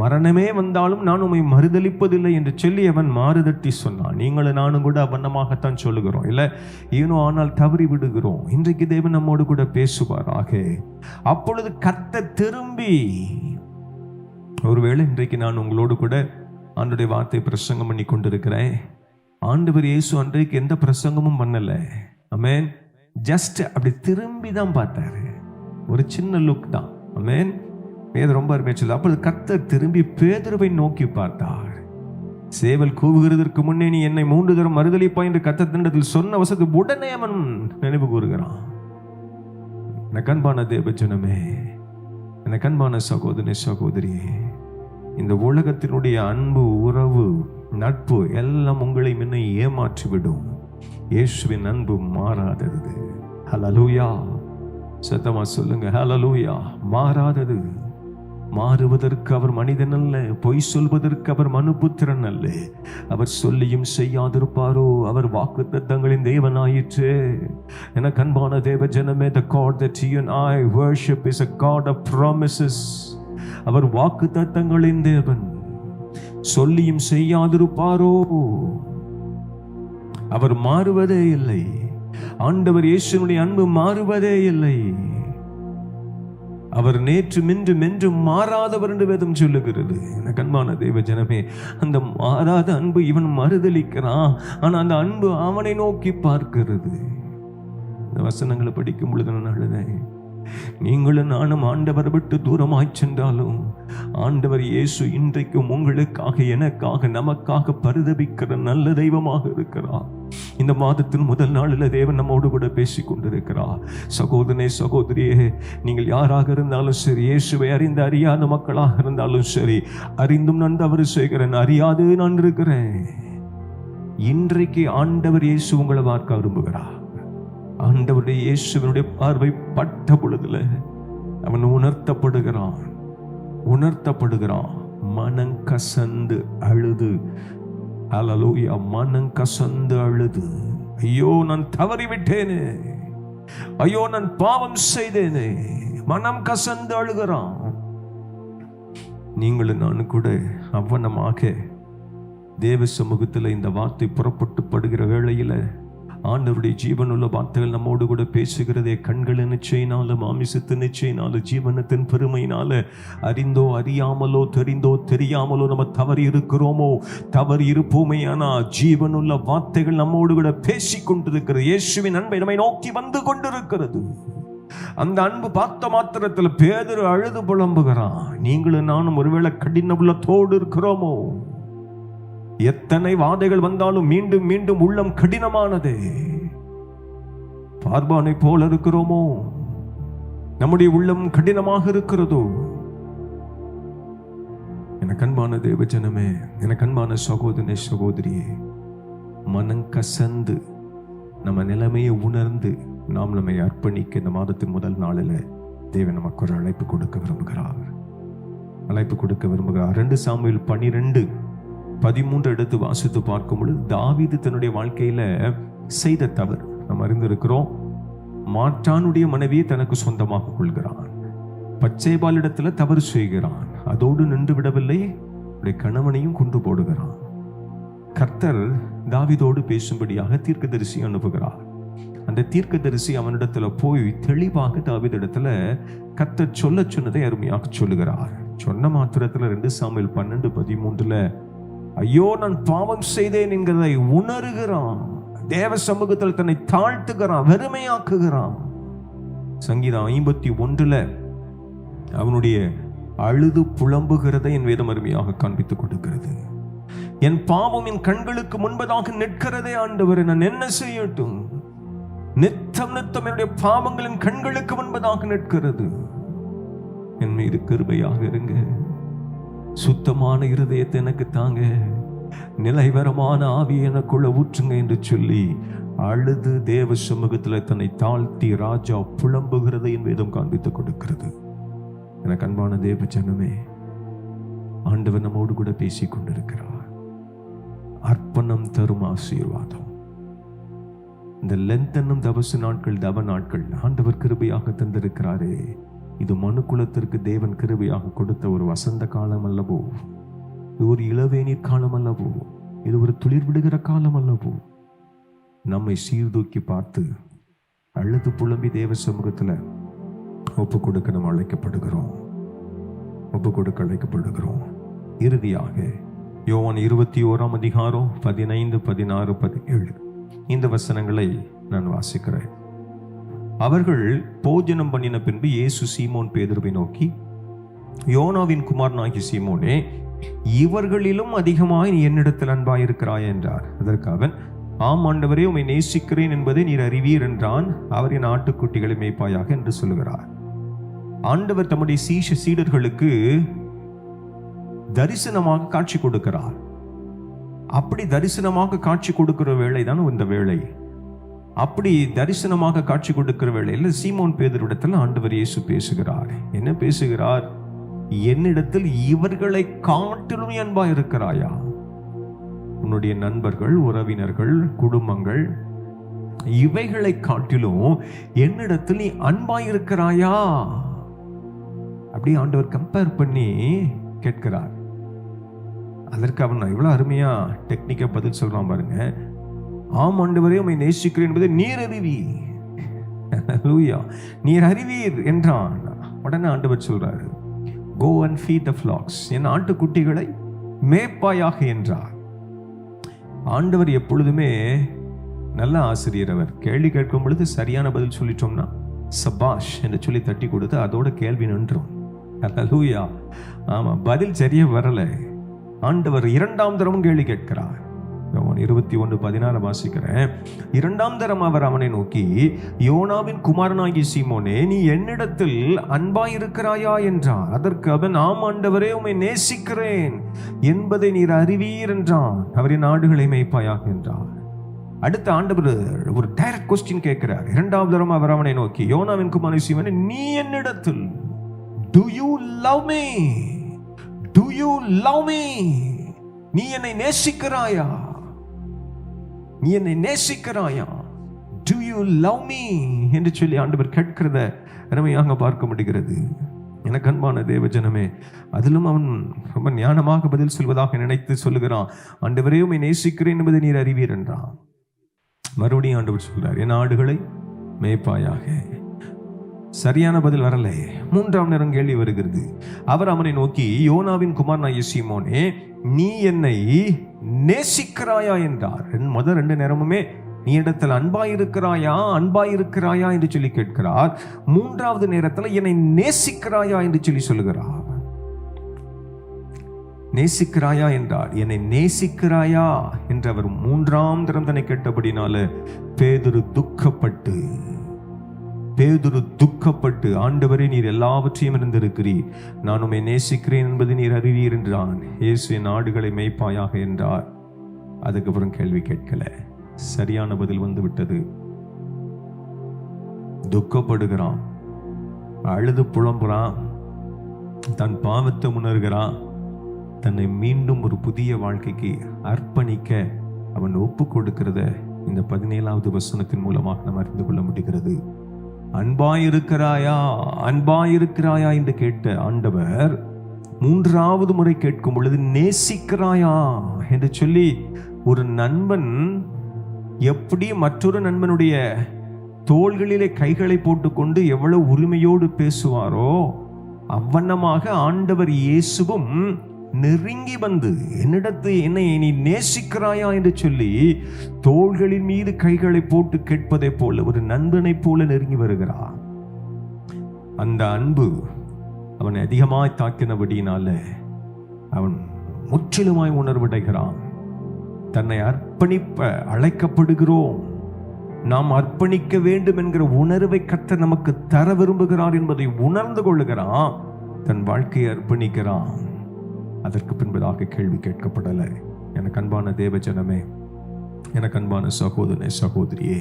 மரணமே வந்தாலும் நான் உம்மை மறுதலிப்பதில்லை என்று சொல்லி அவன் மாறுதட்டி சொன்னான். நீங்களும் நானும் கூட அவனமாகத்தான் சொல்லுகிறோம், இல்லை ஏனோ ஆனால் தவறி விடுகிறோம். இன்றைக்கு தேவன் நம்மோடு கூட பேசுவாராக. அப்பொழுது கர்த்தர் திரும்பி, ஒருவேளை இன்றைக்கு நான் உங்களோடு கூட ஆண்டவருடைய வார்த்தை பிரசங்கம் பண்ணி கொண்டிருக்கிறேன். ஆண்டவர் இயேசு அன்றைக்கு எந்த பிரசங்கமும் பண்ணல. ஆமென். ஜஸ்ட் அப்படி திரும்பி தான் பார்த்தாரு. ஒரு சின்ன லுக் தான். ஆமென். வேதம் ரொம்ப அருமையா சொல்லுது. அப்பொழுது கர்த்தர் திரும்பி பேதுருவை நோக்கி பார்த்தார். சேவல் கூவுகிறதற்கு முன்னே நீ என்னை 3 தரம் மறுதலிப்பாய் என்று கர்த்தர் தன்னிடத்தில் சொன்ன வசனத்தை உடனே அவன் நினைவு கூறுகிறான். எனக்கு அன்பான தேவஜனமே, எனக்கு அன்பான சகோதரனே, சகோதரியே, இந்த உலகத்தினுடைய அன்பு, உறவு, நட்பு எல்லாம் உங்களை முன்ன ஏமாற்றிவிடும். இயேசுவின் அன்பு மாறாதது. ஹல்லேலூயா. சத்தமா சொல்லுங்க, ஹல்லேலூயா. மாறாதது. மாறுவதற்கு அவர் மனிதன் அல்ல, பொய் சொல்வதற்கு அவர் மனுபுத்திரன் அல்ல. அவர் சொல்லியும் செய்யாதிருப்பாரோ? அவர் வாக்குத்தத்தங்களின் தேவனாயிற்று. எனக்கு அன்பான தேவ ஜனமே, the God that you and I worship is a God of promises. அவர் வாக்குத்தத்தங்களின் தேவன். சொல்லியும் செய்யாதிருப்பாரோ? அவர் மாறுவதே இல்லை. ஆண்டவர் இயேசுவினுடைய அன்பு மாறுவதே இல்லை. அவர் நேற்று மின்றும் என்றும் மாறாதவர் என்று வேதம் சொல்லுகிறது. எனக்கு அன்பான தேவ ஜனமே, அந்த மாறாத அன்பு இவன் மறுதலிக்கிறான், ஆனா அந்த அன்பு அவனை நோக்கி பார்க்கிறது. இந்த வசனங்களை படிக்கும் பொழுது நான் அழுதேன். நீங்களும் நானும் ஆண்டவர் விட்டு தூரமாய் சென்றாலும் ஆண்டவர் இயேசு இன்றைக்கும் உங்களுக்காக, எனக்காக, நமக்காக பரிதபிக்கிற நல்ல தெய்வமாக இருக்கிறார். இந்த மாதத்தின் முதல் நாளில் தேவன் நம்மோடு கூட பேசிக் கொண்டிருக்கிறார். சகோதரனே, சகோதரியே, நீங்கள் யாராக இருந்தாலும் சரி, இயேசுவை அறிந்து அறியாத மக்களாக இருந்தாலும் சரி, அறிந்தும் நான் தவறு செய்கிறேன், அறியாது நான் இருக்கிறேன். இன்றைக்கு ஆண்டவர் இயேசு உங்களை பார்க்க விரும்புகிறார். ஆண்டவருடைய இயேசுவினுடைய பார்வை பட்ட பொழுதுல அவன் உணர்த்தப்படுகிறான். மனம் கசந்து அழுது. ஹல்லேலூயா. மனம் கசந்து அழுது, ஐயோ நான் தவறிவிட்டேனே, ஐயோ நான் பாவம் செய்தேனே. மனம் கசந்து அழுகிறான். நீங்களும் நானும் கூட அவ்வனமாக தேவ சமூகத்தில் இந்த வார்த்தை புறப்பட்டு படுகிற வேளையில ஆண்டவருடைய ஜீவனுள்ள வார்த்தைகள் நம்மோடு கூட பேசுகிறதே. கண்களின் நிச்சயினாலும், மாமிசத்தின் நிச்சயினாலும், ஜீவனத்தின் பெருமையினால அறிந்தோ அறியாமலோ, தெரிந்தோ தெரியாமலோ நம்ம தவறி இருக்கிறோமோ, தவறி இருப்போமே. ஆனா ஜீவனுள்ள வார்த்தைகள் நம்மோடு கூட பேசிக் கொண்டிருக்கிறது. இயேசுவின் அன்பை நம்மை நோக்கி வந்து கொண்டிருக்கிறது. அந்த அன்பு பார்த்த மாத்திரத்தில் பேதுரு அழுது புலம்புகிறான். நீங்களும் நானும் ஒருவேளை கடின உள்ளத்தோடு இருக்கிறோமோ? எத்தனை வாதைகள் வந்தாலும் மீண்டும் மீண்டும் உள்ளம் கடினமானது. பார்பானை போல இருக்கிறோமோ? நம்முடைய உள்ளம் கடினமாக இருக்கிறதோ? எனக்கு அன்பான தேவஜனமே, எனக்கு அன்பான சகோதரனே, சகோதரியே, மனம் கசந்து நம்ம நிலைமையை உணர்ந்து நாம் நம்மை அர்ப்பணிக்க இந்த மாதத்தின் முதல் நாளில் தேவன் நமக்கு ஒரு அழைப்பு கொடுக்க விரும்புகிறார். 2 சாமுவேல் 12:13 எடுத்து வாசித்து பார்க்கும் பொழுது தாவீது தன்னுடைய வாழ்க்கையில செய்த தவறு நாம் அறிந்திருக்கிறோம். மாற்றானுடைய மனைவியை தனக்கு சொந்தமாக கொள்கிறான். பச்சைபாலிடத்துல தவறு செய்கிறான். அதோடு நின்று விடவில்லை, கணவனையும் கொண்டு போடுகிறான். கர்த்தர் தாவீதோடு பேசும்படியாக தீர்க்கதரிசி அனுப்புகிறார். அந்த தீர்க்கதரிசி அவனிடத்துல போய் தெளிவாக தாவீதிடத்துல கர்த்தர் சொல்ல சொன்னதை அருமையாக சொல்லுகிறார். சொன்ன மாத்திரத்துல 2 சாமுவேல் 12:13 ஐயோ நான் பாவம் செய்தேன் என்கிறதை உணர்கிறான். தேவ சமூகத்தில் தன்னை தாழ்த்துகிறான், வெறுமையாக்குகிறான். சங்கீதம் 51 அவனுடைய அழுது புலம்புகிறதை என் வேதம் அருமையாக காண்பித்துக் கொடுக்கிறது. என் பாவம் என் கண்களுக்கு முன்பதாக நிற்கிறதே ஆண்டவரே, நான் என்ன செய்யட்டும்? நித்தம் என்னுடைய பாவங்களின் கண்களுக்கு முன்பதாக நிற்கிறது. என் மீது கிருபையாக இருங்க, சுத்தமான இருதயத்தை எனக்கு தாங்க, நிலைவரமான ஆவி எனக்குள்ள ஊற்றுங்க என்று சொல்லி அழுது தேவ சமூகத்தில் தன்னை தாழ்த்தி ராஜா புலம்புகிறதை என் வேதம் காண்பித்துக் கொடுக்கிறது. எனக்கு அன்பான தேவ ஜனமே, ஆண்டவர் நம்மோடு கூட பேசிக் கொண்டிருக்கிறார். அர்ப்பணம் தரும் ஆசீர்வாதம். இந்த லென்த் என்னும் தபசு நாட்கள், தவ நாட்கள் ஆண்டவர் கிருபையாக தந்திருக்கிறாரே. இது மனுக்குலத்திற்கு தேவன் கிருபையாக கொடுத்த ஒரு வசந்த காலம் அல்லவோ, இது ஒரு இளவேநீர் காலம் அல்லவோ, இது ஒரு துளிர் விடுகிற காலம் அல்லவோ. நம்மை சீர்தூக்கி பார்த்து அழுது புலம்பி தேவ சமூகத்துல ஒப்பு கொடுக்க நம்ம அழைக்கப்படுகிறோம். இறுதியாக யோவான் 21 15, 16, 17 இந்த வசனங்களை நான் வாசிக்கிறேன். அவர்கள் போஜனம் பண்ணின பின்பு இயேசு சீமோன் பேதுருவை நோக்கி, யோனாவின் குமாரனாகிய சீமோனே, இவர்களிலும் அதிகமாய் நீ என்னிடத்தில் அன்பாயிருக்கிறாய் என்றார். அதற்கு அவன், ஆம் ஆண்டவரே, உம்மை நேசிக்கிறேன் என்பதை நீர் அறிவீர் என்றான். அவரின் ஆட்டுக்குட்டிகளை மேய்ப்பாயாக என்று சொல்லுகிறார். ஆண்டவர் தம்முடைய சீடர்களுக்கு தரிசனமாக காட்சி கொடுக்கிறார். அப்படி தரிசனமாக காட்சி கொடுக்கிற வேளை தான் இந்த வேளை. அப்படி தரிசனமாக காட்சி கொடுக்கிற வேளையில் சீமோன் பேதுருவிடத்தில் ஆண்டவர் இயேசு பேசுகிறார். என்ன பேசுகிறார்? என்னிடத்தில் இவர்களை காட்டிலும் அன்பா இருக்கிறாயா? உன்னுடைய நண்பர்கள், உறவினர்கள், குடும்பங்கள் இவைகளை காட்டிலும் என்னிடத்தில் நீ அன்பா இருக்கிறாயா? அப்படி ஆண்டவர் கம்பேர் பண்ணி கேட்கிறார். அதற்கு அவன் இவ்வளவு அருமையா டெக்னிக்கா பதில் சொல்றான் பாருங்க. ஆம் ஆண்டவரே, உம்மை நேசிக்கிறேன் என்பதை நீர் அறிவீர் என்றான். உடனே ஆண்டவர் சொல்றாரு, go and feed the flocks, என் ஆட்டுக்குட்டிகளை மேய்ப்பாயாக என்றார். ஆண்டவர் எப்பொழுதுமே நல்ல ஆசிரியர். அவர் கேள்வி கேட்கும் பொழுது சரியான பதில் சொல்லிட்டோம்னா சபாஷ் என்று சொல்லி தட்டி கொடுத்து அதோட கேள்வி நின்றோம். அல்லேலூயா. ஆமா, பதில் சரியா வரல, ஆண்டவர் 2ஆம் தரமும் கேள்வி கேட்கிறார். 21:16 வாசிக்கிறேன். 2ஆம் தரம் அவர் அவனை நோக்கி, யோனாவின் குமாரனாகிய சீமோனே, நீ என்னிடத்தில் அன்பாயிருக்கிறாயா என்றார். அதற்கு அவன், ஆம் ஆண்டவரே, உம்மை நேசிக்கிறேன் என்பதை நீர் அறிவீர் என்றான். அவரின் ஆடுகளை மேய்ப்பாயாக என்றார். அடுத்த ஆண்டவர் ஒரு டைரக்ட் கொஸ்டின் கேட்கிறார். 2ஆவது தரம் அவர் அவனை நோக்கி, யோனாவின் குமாரனாகிய சீமோனே, நீ என்னிடத்தில் do you love me? Do you love me? நீ என்னை நேசிக்கிறாயா? நீ என்னை நேசிக்கிறாயா? Do you love me? என்று சொல்லி ஆண்டவர் கேட்கிறத அருமையாக பார்க்க முடிகிறது. எனக்கு அன்பான தேவ ஜனமே, அதிலும் அவன் ரொம்ப ஞானமாக பதில் சொல்வதாக நினைத்து சொல்லுகிறான். ஆண்டவரே, உம்மை நேசிக்கிறேன் என்பதை நீர் அறிவீர் என்றான். மறுபடியும் ஆண்டவர் சொல்றார், என் ஆடுகளை மேய்ப்பாயாக. சரியான பதில் வரல. 3ஆம் நேரம் கேள்வி வருகிறது. அவர் அவனை நோக்கி, யோனாவின் குமாரனாகிய சீமோனே, நீ என்னை நேசிக்கிறாயா என்றார். முதல் 2 நேரமுமே நீ இடத்துல அன்பாயிருக்கிறாயா என்று சொல்லி கேட்கிறார். 3ஆவது நேரத்தில் என்னை நேசிக்கிறாயா என்று சொல்லி சொல்லுகிறார். நேசிக்கிறாயா என்றார். என்னை நேசிக்கிறாயா என்று அவர் 3ஆம் தரம் தன்னை கேட்டபடினால பேதுரு துக்கப்பட்டு ஆண்டவரே, நீர் எல்லாவற்றையும் இருந்திருக்கிறீர், நான் உம்மை நேசிக்கிறேன் என்பதை நீர் அறிவீர் என்றான். இயேசு, என் ஆடுகளை மேய்ப்பாயாக என்றார். அதுக்கப்புறம் கேள்வி கேட்கல. சரியான பதில் வந்து விட்டது. துக்கப்படுகிறான், அழுது புலம்புறான், தன் பாவத்தை உணர்கிறான். தன்னை மீண்டும் ஒரு புதிய வாழ்க்கைக்கு அர்ப்பணிக்க அவன் ஒப்பு கொடுக்கிறத இந்த 17வது வசனத்தின் மூலமாக நாம் அறிந்து கொள்ள முடிகிறது. அன்பாயிருக்கிறாயா, அன்பாயிருக்கிறாயா என்று கேட்ட ஆண்டவர் 3வது முறை கேட்கும் பொழுது நேசிக்கிறாயா என்று சொல்லி, ஒரு நண்பன் எப்படி மற்றொரு நண்பனுடைய தோள்களிலே கைகளை போட்டுக்கொண்டு எவ்வளவு உரிமையோடு பேசுவாரோ அவ்வண்ணமாக ஆண்டவர் இயேசுவும் நெருங்கி வந்து என்னை நீ நேசிக்கிறாயா என்று சொல்லி தோள்களின் மீது கைகளை போட்டு கேட்பதை போல ஒரு நண்பனை போல நெருங்கி வருகிறார். அந்த அன்பு அவனை அதிகமாய் தாக்கினபடியினால அவன் முற்றிலுமாய் உணர்வடைகிறான். தன்னை அர்ப்பணிப்ப அழைக்கப்படுகிறோம், நாம் அர்ப்பணிக்க வேண்டும் என்கிற உணர்வை கர்த்தர் நமக்கு தர விரும்புகிறார் என்பதை உணர்ந்து கொள்ளுகிறான். தன் வாழ்க்கையை அர்ப்பணிக்கிறான். அதற்கு பின்பதாக கேள்வி கேட்கப்படலை. எனக்கு அன்பான தேவ ஜனமே, எனக்கு அன்பான சகோதரனே சகோதரியே,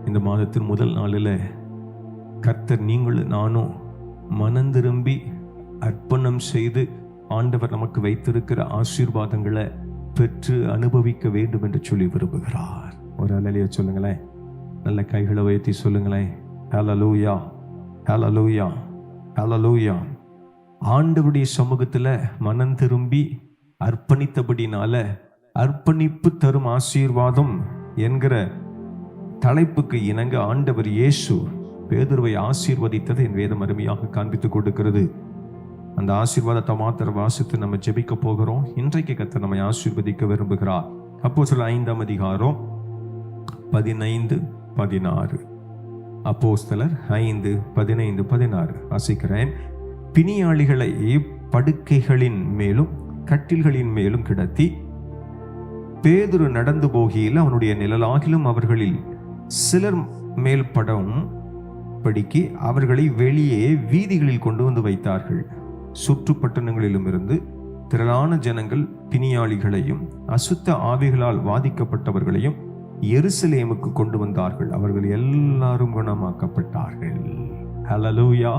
இந்த மாதத்தின் முதல் நாளில் கர்த்தர் நீங்களும் நானும் மனந்திரும்பி அர்ப்பணம் செய்து ஆண்டவர் நமக்கு வைத்திருக்கிற ஆசீர்வாதங்களை பெற்று அனுபவிக்க வேண்டும் என்று சொல்லி விரும்புகிறார். ஒரு அல்லேலூயா சொல்லுங்களேன். நல்ல கைகளை உயர்த்தி சொல்லுங்களேன். ஹல்லேலூயா, ஹல்லேலூயா, ஹல்லேலூயா. ஆண்டவருடைய சமூகத்தில் மனம் திரும்பி அர்ப்பணித்தபடினால அர்ப்பணிப்பு தரும் ஆசீர்வாதம் என்கிற தலைப்புக்கு இணங்க ஆண்டவர் இயேசு பேதுருவை ஆசீர்வதித்தது என் வேதம் அருமையாக காண்பித்துக் கொடுக்கிறது. அந்த ஆசீர்வாதத்தை மாத்திரம் வாசித்து நம்ம ஜெபிக்க போகிறோம். இன்றைக்கு கர்த்தர் நம்மை ஆசீர்வதிக்க விரும்புகிறார். அப்போஸ்தலர் 5ஆம் அதிகாரம் 15-16. அப்போஸ்தலர் 5:15-16 வாசிக்கிறேன். பிணியாளிகளை படுக்கைகளின் மேலும் கட்டில்களின் மேலும் கிடத்தி பேதுரு நடந்து போகையில் அவனுடைய நிழலாகிலும் அவர்களில் சிலர் மேல் படம் படிக்கு அவர்களை வெளியே வீதிகளில் கொண்டு வந்து வைத்தார்கள். சுற்று பட்டணங்களிலும் இருந்து திரளான ஜனங்கள் பிணியாளிகளையும் அசுத்த ஆவிகளால் வாதிக்கப்பட்டவர்களையும் எருசலேமுக்கு கொண்டு வந்தார்கள். அவர்கள் எல்லாரும் குணமாக்கப்பட்டார்கள். ஹல்லேலூயா,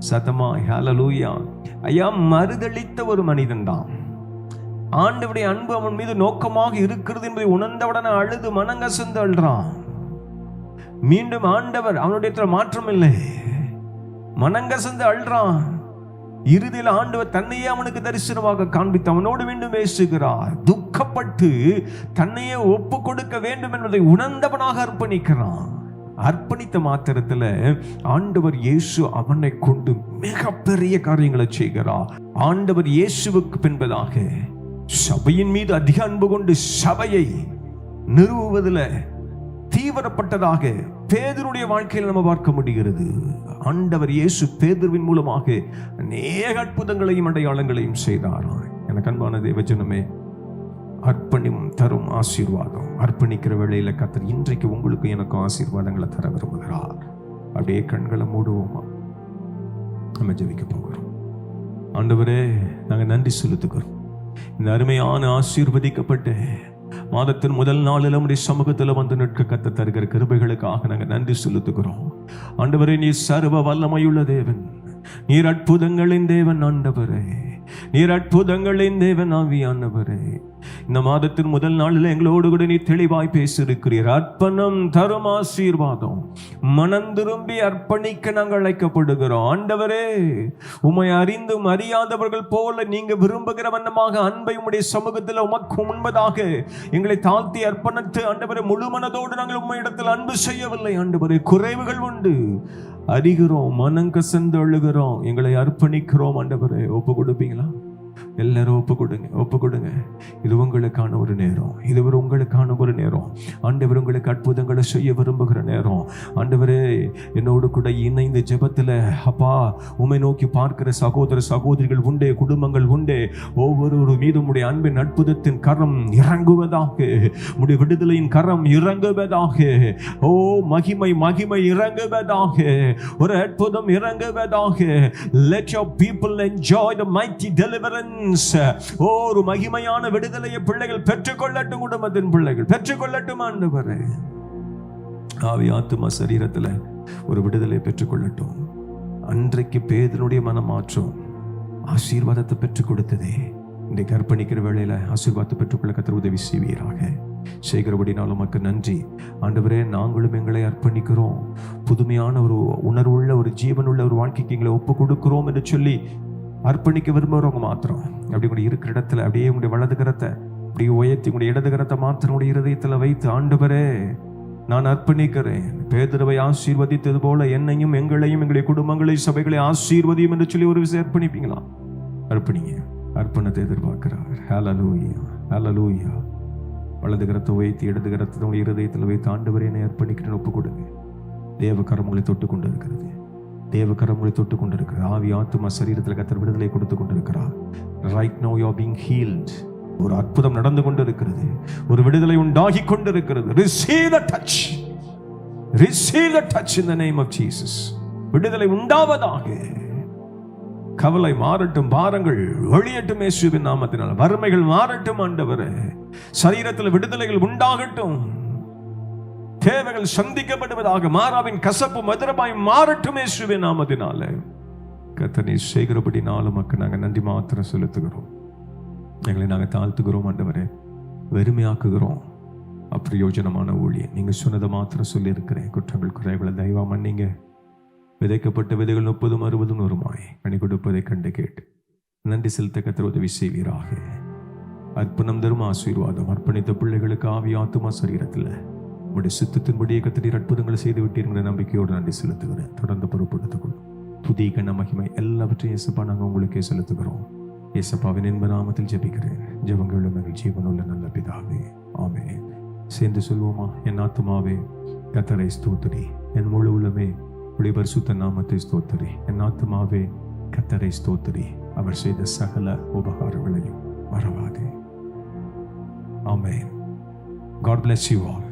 சத்தமா ஹல்லேலூயா. ஐயா, மறுதளித்த ஒரு மனிதன் தான். ஆண்டவருடைய அன்பு அவன் மீது நோக்கமாக இருக்கிறது என்பதை உணர்ந்தவுடனே அழுது மனங்கசந்து அழுறான். மீண்டும் ஆண்டவர் அவனுடைய மாற்றம் இல்லை, மனங்கசந்து அழுறான். இறுதியில் ஆண்டவர் தன்னையே அவனுக்கு தரிசனமாக காண்பித்து அவனோடு மீண்டும் பேசுகிறார். துக்கப்பட்டு தன்னையே ஒப்பு கொடுக்க வேண்டும் என்பதை உணர்ந்தவனாக அர்ப்பணிக்கிறான். அர்ப்பணித்த மாத்திரத்தில் ஆண்டவர் இயேசு அவனை கொண்டு மிகப்பெரிய காரியங்களை செய்கிறார். ஆண்டவர் இயேசுவுக்கு பின்பதாக சபையின் மீது அதிக அன்பு கொண்டு சபையை நிறுவுவதில் தீவிரப்பட்டதாக பேதுருடைய வாழ்க்கையில் நம்ம பார்க்க முடிகிறது. ஆண்டவர் இயேசு பேதுருவின் மூலமாக அநேக அற்புதங்களையும் அடையாளங்களையும் செய்தார். எனக்கு அன்பான தேவஜனமே, அர்ப்பணிம் தரும் ஆசீர்வாதம். அர்ப்பணிக்கிற வேளையில கர்த்தர் இன்றைக்கு உங்களுக்கு எனக்கு ஆசீர்வாதங்களை தர விரும்புகிறார். அப்படியே கண்களை மூடுவோமா, நம்ம ஜெபிக்க போகிறோம். ஆண்டவரே, நாங்கள் நன்றி செலுத்துகிறோம். இந்த அருமையான ஆசீர்வதிக்கப்பட்ட மாதத்தின் முதல் நாளில் நம்முடைய சமூகத்தில் வந்து நிற்க கர்த்தர் தருகிற கிருபைகளுக்காக நாங்கள் நன்றி செலுத்துகிறோம். ஆண்டவரே, நீர் சர்வ வல்லமையுள்ள தேவன், நீர் அற்புதங்களின் தேவன். ஆண்டவரே, நீர் அற்புதங்களின் தேவன் ஆவியானவரே, இந்த மாதத்தின் முதல் நாளில் எங்களோடு கூட நீ தெளிவாய் பேசியிருக்கிறீர். அர்ப்பணம் தரும் ஆசீர்வாதம். மனம் திரும்பி அர்ப்பணிக்க நாங்கள் அழைக்கப்படுகிறோம். ஆண்டவரே, உம்மை அறிந்தும் அறியாதவர்கள் போல நீங்க விரும்புகிற வண்ணமாக அன்பை உம்முடைய சமூகத்தில் உமக்கு முன்பதாக எங்களை தாழ்த்தி அர்ப்பணித்து ஆண்டவரே, முழு மனதோடு நாங்கள் உம்மை இடத்தில் அன்பு செய்யவில்லை. ஆண்டவரே, குறைவுகள் உண்டு, அறிகிறோம், மனங்கசந்து அழுகிறோம், எங்களை அர்ப்பணிக்கிறோம். ஆண்டவரே, ஒப்பு கொடுப்பீங்களா? எல்லாரும் ஒப்பு கொடுங்க, ஒப்பு கொடுங்க. இது உங்களுக்கான ஒரு நேரம், இது உங்களுக்கான ஒரு நேரம். ஆண்டவர் உங்களுக்கு அற்புதங்களை செய்ய விரும்புகிற நேரம். ஆண்டவரே, என்னோடு கூட இணைந்து ஜெபத்தில் அப்பா உம்மை நோக்கி பார்க்கிற சகோதர சகோதரிகள் உண்டே, குடும்பங்கள் உண்டே. ஒவ்வொரு மீதும் உடைய அன்பின் அற்புதத்தின் கரம் இறங்குவதாக, உடைய விடுதலையின் கரம் இறங்குவதாக. ஓ மகிமை மகிமை இறங்குவதாக, ஒரு அற்புதம் இறங்குவதாக. Let your people enjoy the mighty deliverance deliverance, ஒரு மகிமையான விடுதலையை பிள்ளைகள் பெற்றுக்கொள்ளட்டும். குடும்பத்தின் பிள்ளைகள் பெற்றுக்கொள்ளட்டும் ஆண்டவரே. ஆவி ஆத்துமா சரீரத்துல ஒரு விடுதலை பெற்றுக்கொள்ளட்டும். அன்றைக்கு பேதுருடைய மனமாற்றம் ஆசீர்வாதத்தை பெற்றுக் கொடுத்ததே, இன்றைக்கு அர்ப்பணிக்கிற வேளையில ஆசீர்வாதத்தை பெற்றுக்கொள்ள கர்த்தர் உதவி செய்வீராக. செய்கிறபடினால் உமக்கு நன்றி ஆண்டவரே. நாங்களும் எங்களை அர்ப்பணிக்கிறோம், புதுமையான ஒரு உணர்வுள்ள ஒரு ஜீவனுள்ள ஒரு வாழ்க்கைக்கு எங்களை ஒப்பு கொடுக்கிறோம் என்று சொல்லி அர்ப்பணிக்க விரும்புகிறவங்க மாத்திரம் அப்படி கூட இருக்கிற இடத்துல அப்படியே உங்களுடைய வலது கரத்தை அப்படியே உயர்த்தி உங்களுடைய இடது கரத்தை மாத்திரம் உடைய இருதயத்தில் வைத்து, ஆண்டவரே நான் அர்ப்பணிக்கிறேன், பேதுருவை ஆசீர்வதித்தது போல என்னையும் எங்களையும் எங்களுடைய குடும்பங்களை சபைகளை ஆசீர்வதியும் என்று சொல்லி ஒரு விஷயம் அர்ப்பணிப்பீங்களா? அர்ப்பணிங்க. அர்ப்பணத்தை எதிர்பார்க்கிறார். ஹல்லேலூயா, ஹல்லேலூயா. வலது கரத்தை வைத்து இடது கரத்தை உங்களுடைய இருதயத்தில் வைத்து, ஆண்டவரே என்னை அர்ப்பணிக்கிறேன் ஒப்பு கொடுங்க. தேவகரம் உங்களை தொட்டு கொண்டு இருக்கிறது, தேவகரம் உங்களை தொட்டு கொண்டு இருக்கிறது. ஆவி ஆத்துமா சரீரத்தில் கர்த்தர் விடுதலை கொடுத்து கொண்டிருக்கிறார். Right now you are being healed. ஒரு அற்புதம் நடந்து கொண்டிருக்கிறது, ஒரு விடுதலை உண்டாகி கொண்டிருக்கிறது. Receive the touch, receive the touch in the name of Jesus. விடுதலை உண்டாவதாக. கவலை மாறட்டும், பாரங்கள் ஒழியட்டும் இயேசுவின் நாமத்தினால். வறுமைகள் மாறட்டும் ஆண்டவரே. சரீரத்தில் விடுதலைகள் உண்டாகட்டும், தேவைகள் சந்திக்கப்படுவதாக. மாறாவின் கசப்பு மதுரமாய் மாறட்டும் இயேசுவின் நாமத்தினாலே. கர்த்தர் செய்கிறபடினாலும் மக்கள் நாங்கள் நன்றி மாத்திரம் செலுத்துகிறோம். எங்களை நாங்கள் தாழ்த்துகிறோம் ஆண்டவரே, வெறுமையாக்குகிறோம். அப்பிரயோஜனமான ஊழியம் நீங்கள் சொன்னதை மாத்திரம் சொல்லி இருக்கிறேன். குற்றங்கள் குறைகளை தயவா மன்னிங்க. விதைக்கப்பட்ட விதைகள் 30, 60, 100 கனி கொடுப்பதை கண்டு கேட்டு நன்றி செலுத்த கர்த்தர் உதவி செய்வீராக. அர்ப்பணம் தரும் ஆசீர்வாதம் அர்ப்பணித்த பிள்ளைகளுக்கு ஆவி ஆத்துமா சரீரத்தில் உங்களுடைய சித்தத்தின்படியே கர்த்தர் அற்புதங்களை செய்து விட்டீங்கிற நம்பிக்கையோடு நன்றி செலுத்துகிறேன். தொடர்ந்து பொறுப்படுத்திக் துதி கன மகிமை எல்லாவற்றையும் இயேசுப்பா நாங்கள் உங்களுக்கே செலுத்துகிறோம். இயேசுப்பாவின் இன்ப நாமத்தில் ஜெபிக்கிறேன். ஜெபங்களும் எங்கள் ஜீவனுள்ள நல்ல பிதாவே, ஆமென். சேர்ந்து சொல்வோமா? என் ஆத்துமாவே கர்த்தரை ஸ்தோத்திரி, என் முழு உள்ளமே உடைய பரிசுத்த நாமத்தை ஸ்தோத்திரி. என் ஆத்துமாவே கர்த்தரை ஸ்தோத்திரி, அவர் செய்த சகல உபகாரங்களையும் மறவாதே. ஆமென். God bless you all.